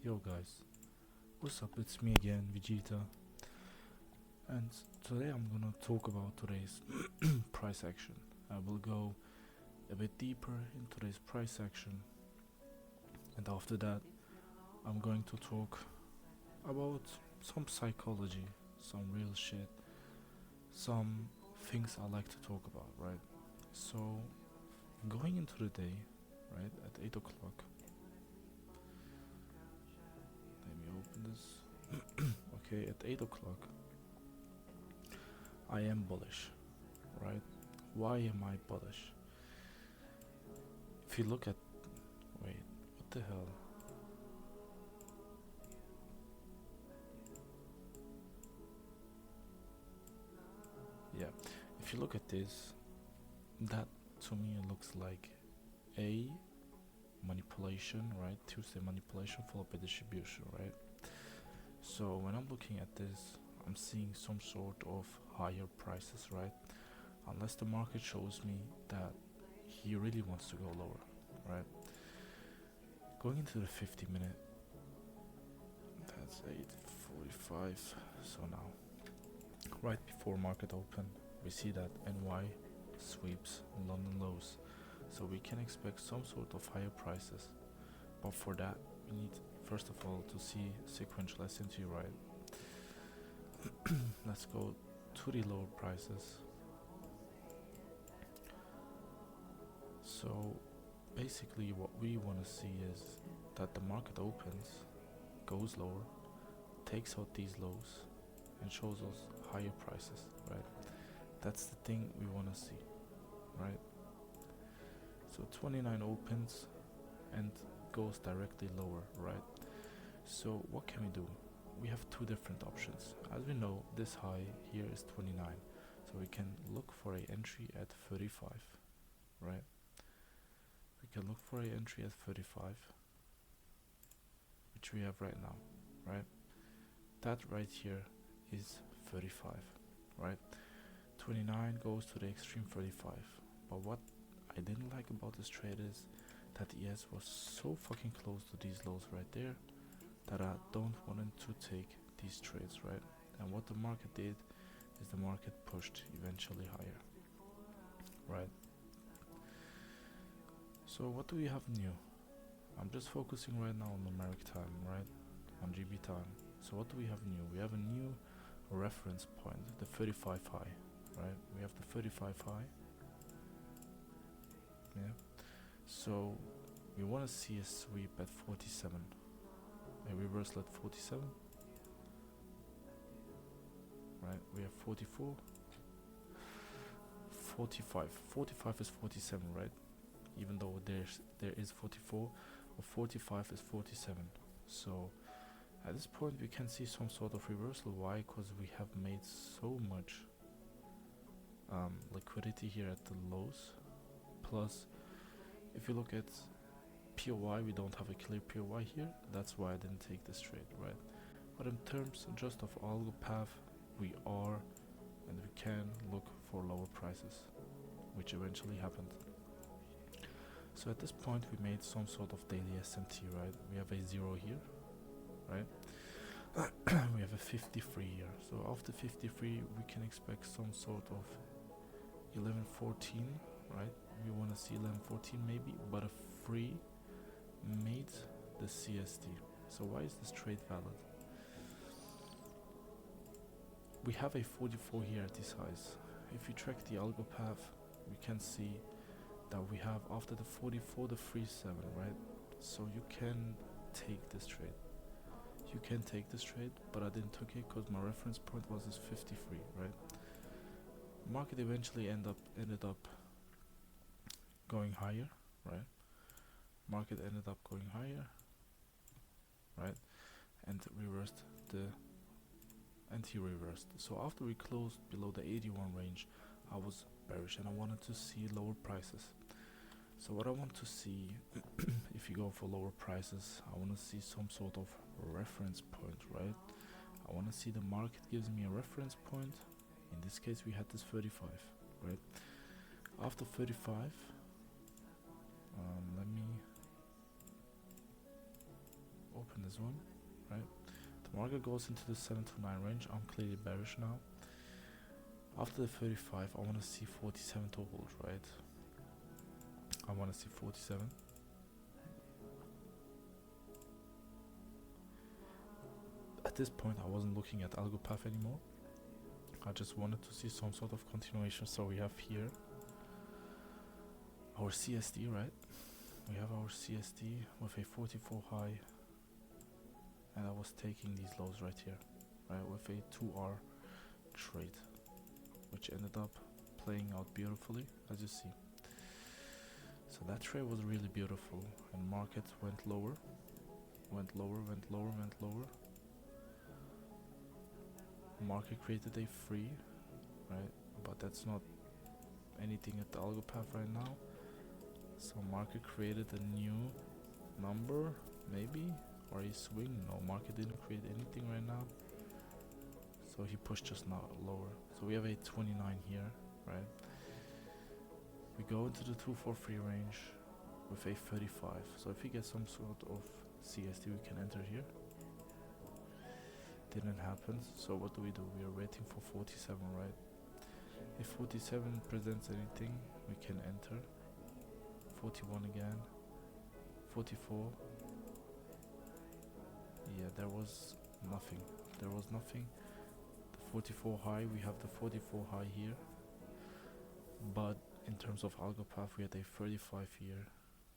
Yo guys, what's up? It's me again, Vegeta, and today I'm gonna talk about today's price action. I will go a bit deeper in today's price action, and after that, I'm going to talk about some psychology, some real shit, some things I like to talk about, right? So, going into the day, right, at 8 o'clock, let me open this. Okay, at 8 o'clock, I am bullish, right? Why am I bullish? If you look at, wait, what the hell? Yeah, if you look at this, that to me it looks like a manipulation, right? Tuesday manipulation followed by distribution, right? So when I'm looking at this, I'm seeing some sort of higher prices, right? Unless the market shows me that he really wants to go lower, right? Going into the 50-minute, that's 8:45. So now, right before market open, we see that NY sweeps London lows, so we can expect some sort of higher prices. But for that, we need first of all to see sequential S&T, right? Let's go to the lower prices. So basically what we want to see is that the market opens, goes lower, takes out these lows, and shows us higher prices, right? That's the thing we want to see, right? So 29 opens and goes directly lower, right? So what can we do? We have two different options. As we know, this high here is 29, so we can look for a entry at 35, right? We can look for a entry at 35, which we have right now, right? That right here is 35, right? 29 goes to the extreme 35. But what I didn't like about this trade is that ES was so fucking close to these lows right there that I don't want him to take these trades, right? And what the market did is the market pushed eventually higher, right? So what do we have new? I'm just focusing right now on numeric time, right? On GB time. So what do we have new? We have a new reference point, the 35 high, right? We have the 35 high. Yeah. So we want to see a sweep at 47. A reversal at 47. Right? We have 44. 45. 45 is 47, right? Even though there is 44, but 45 is 47. So at this point we can see some sort of reversal. Why? Because we have made so much liquidity here at the lows. Plus, if you look at POI, we don't have a clear POI here. That's why I didn't take this trade, right? But in terms just of algo path, we are and we can look for lower prices, which eventually happened. So at this point we made some sort of daily SMT, right? We have a 0 here, right? We have a 53 here. So after 53 we can expect some sort of 1114, right? We want to see 1114 maybe, but a free made the CST. So why is this trade valid? We have a 44 here at this highs. If you track the algo path, we can see that we have after the 44 the 37, right? So you can take this trade. You can take this trade, but I didn't take it because my reference point was this 53, right? Market eventually ended up going higher, right? Market ended up going higher, right? And reversed reversed. So after we closed below the 81 range, I was bearish and I wanted to see lower prices. So what I want to see, if you go for lower prices, I want to see some sort of reference point, right? I want to see the market gives me a reference point. In this case we had this 35, right? After 35, let me open this one, right? The market goes into the 7 to 9 range. I'm clearly bearish now. After the 35, I want to see 47 to hold, right? I want to see 47. At this point, I wasn't looking at algo path anymore. I just wanted to see some sort of continuation. So we have here our CSD, right? We have our CSD with a 44 high, and I was taking these lows right here, right, with a 2R trade, which ended up playing out beautifully, as you see. So that trade was really beautiful, and market went lower, went lower, went lower, went lower. Market created a free, right, but that's not anything at the algo path right now. So market created a new number, maybe, or a swing. No, market didn't create anything right now. So he pushed us now lower. So we have a 29 here, right? We go into the 243 range with a 35. So if we get some sort of CSD, we can enter here. Didn't happen. So what do? We are waiting for 47, right? If 47 presents anything, we can enter. 41 again. 44. Yeah, there was nothing. There was nothing. The 44 high, we have the 44 high here. But in terms of algo path, we had a 35 here.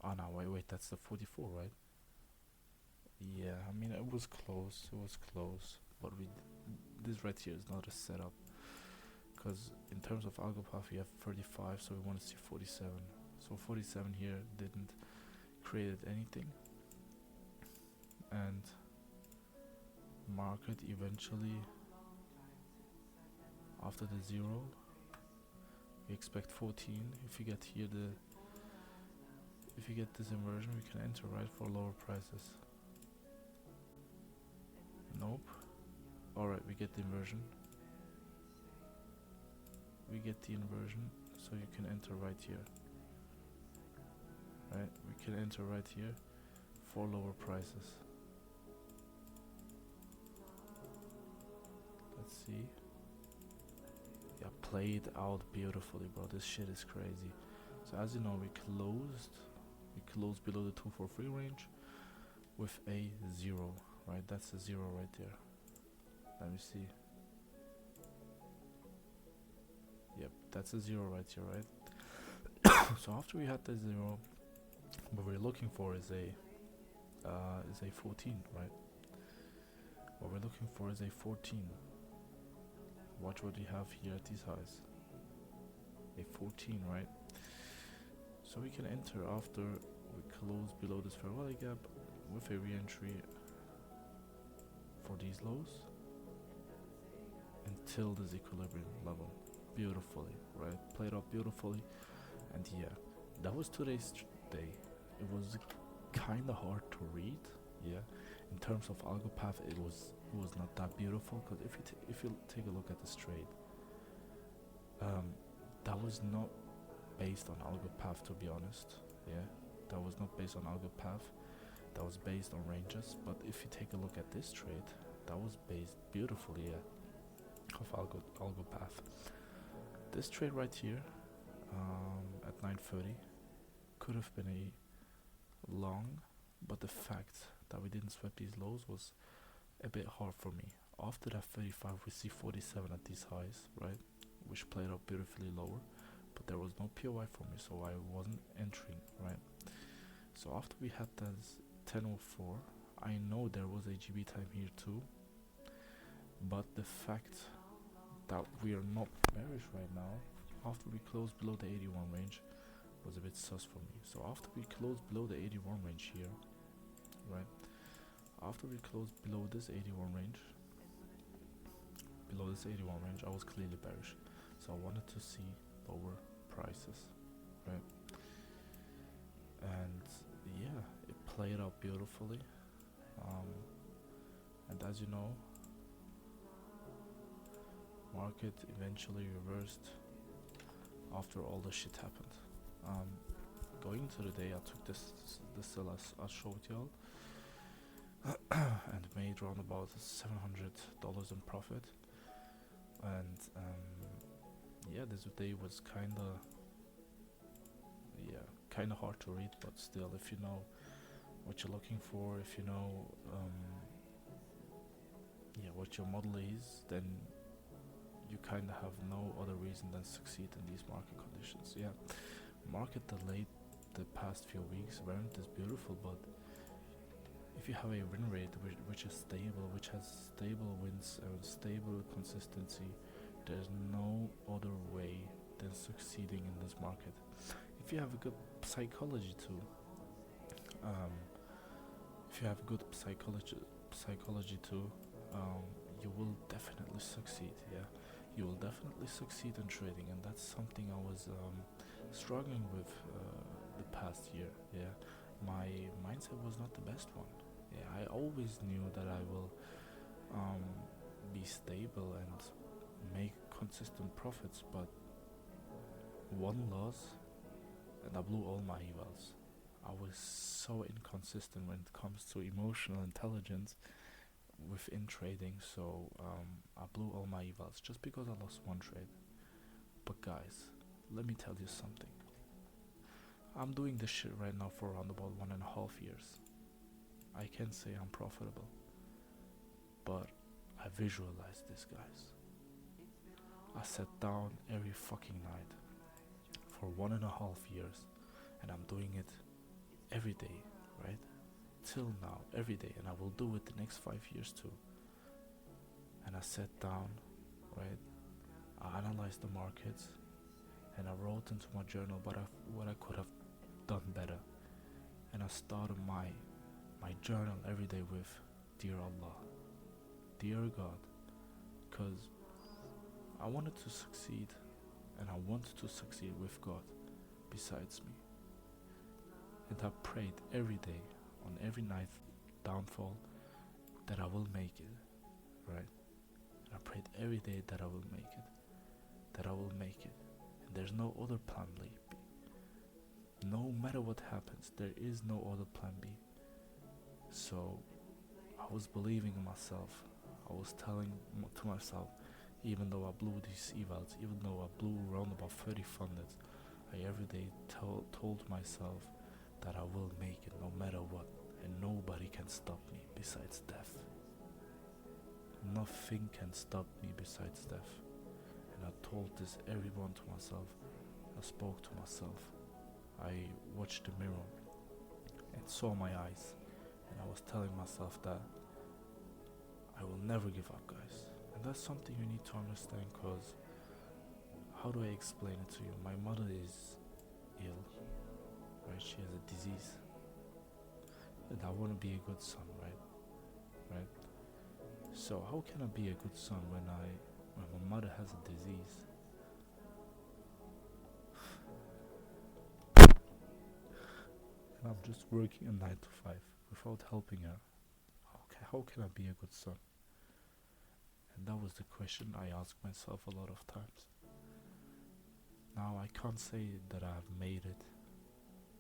Oh no, wait, that's the 44, right? Yeah, I mean, it was close. It was close. But this right here is not a setup. Because in terms of algo path, we have 35, so we want to see 47. So 47 here didn't create anything, and market eventually, after the 0, we expect 14. If you get here if you get this inversion, we can enter, right, for lower prices. Nope. Alright, we get the inversion. We get the inversion, so you can enter right here. Right, we can enter right here for lower prices. Let's see. Yeah, played out beautifully, bro. This shit is crazy. So as you know, we closed below the 243 range with a 0, right? That's a 0 right there. Let me see. Yep, that's a 0 right here, right? So after we had the 0, what we're looking for is a 14, right? What we're looking for is a 14. Watch what we have here at these highs. A 14, right? So we can enter after we close below this fair value gap with a re-entry for these lows until this equilibrium level. Beautifully, right? Played out beautifully. And yeah, that was today's day. It was kind of hard to read, yeah. In terms of algo path, it was not that beautiful, because if you take a look at this trade, that was not based on algo path, to be honest, yeah. That was not based on algo path. That was based on ranges. But if you take a look at this trade, that was based beautifully, yeah, of algo path. This trade right here, at 9:30, could have been a long, but the fact that we didn't sweep these lows was a bit hard for me. After that 35, we see 47 at these highs, right, which played out beautifully lower, but there was no POI for me, so I wasn't entering, right? So after we had that 10:04, I know there was a GB time here too, but the fact that we are not bearish right now, after we closed below the 81 range, was a bit sus for me. So after we closed below the 81 range here, right, after we closed below this 81 range, I was clearly bearish. So I wanted to see lower prices, right? And yeah, it played out beautifully. And as you know, market eventually reversed after all the shit happened. Going into the day, I took this sell as I showed y'all. and made around about $700 in profit. And yeah, this day was kind of hard to read, but still, if you know what you're looking for, if you know what your model is, then you kind of have no other reason than succeed in these market conditions. Yeah, market delayed the past few weeks weren't this beautiful, but if you have a win rate which is stable, which has stable wins and stable consistency, there's no other way than succeeding in this market. If you have a good psychology too, um, if you have good psychology too, you will definitely succeed. Yeah, you will definitely succeed in trading, and that's something I was struggling with the past year. Yeah, my mindset was not the best one. Yeah, I always knew that I will um, be stable and make consistent profits, but one loss and I blew all my evals. I was so inconsistent when it comes to emotional intelligence within trading, so I blew all my evals just because I lost one trade. But guys, let me tell you something. I'm doing this shit right now for around about 1.5 years. I can say I'm profitable, but I visualize this, guys. I sat down every fucking night for 1.5 years, and I'm doing it every day, right? Till now, every day, and I will do it the next 5 years too. And I sat down, right? I analyzed the markets, and I wrote into my journal what I could have done better. And I started my journal every day with Dear Allah, Dear God, because I wanted to succeed, and I wanted to succeed with God besides me. And I prayed every day, on every night downfall, that I will make it, right? And I prayed every day that I will make it, that I will make it. And there's no other plan B. No matter what happens, there is no other plan B. So I was believing in myself. I was telling to myself, even though I blew these evals, even though I blew around about 30 funders, I every day told myself that I will make it no matter what, and nobody can stop me besides death. Nothing can stop me besides death. And I told this everyone to myself. I spoke to myself. I watched the mirror and saw my eyes, and I was telling myself that I will never give up, guys. And that's something you need to understand, because how do I explain it to you? My mother is ill, right? She has a disease, and I want to be a good son, right? So how can I be a good son when my mother has a disease? And I'm just working a 9 to 5 without helping her. How can I be a good son? And that was the question I asked myself a lot of times. Now I can't say that I've made it,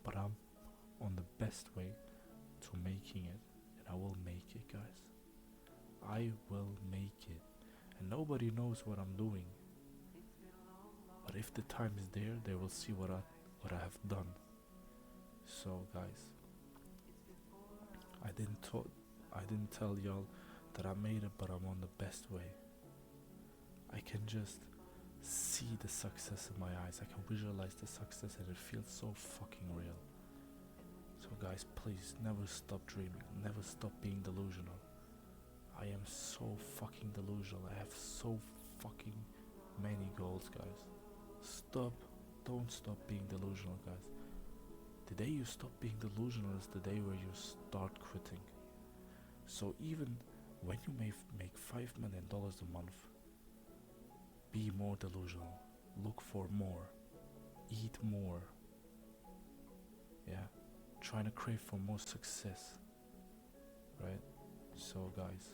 but I'm on the best way to making it, and I will make it, guys. I will make it, and nobody knows what I'm doing. But if the time is there, they will see what I have done. So, guys, I didn't tell y'all that I made it, but I'm on the best way. I can just see the success in my eyes. I can visualize the success, and it feels so fucking real. So guys, please never stop dreaming, never stop being delusional. I am so fucking delusional. I have so fucking many goals, guys. Don't stop being delusional, guys. The day you stop being delusional is the day where you start quitting. So even when you may make $5 million a month, be more delusional. Look for more. Eat more. Yeah. Trying to crave for more success. Right? So guys,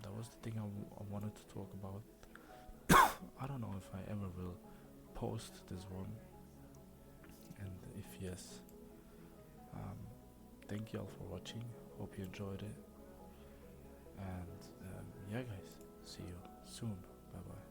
that was the thing I wanted to talk about. I don't know if I ever will post this one, and if yes, thank you all for watching. Hope you enjoyed it. And yeah, guys, see you soon. Bye bye.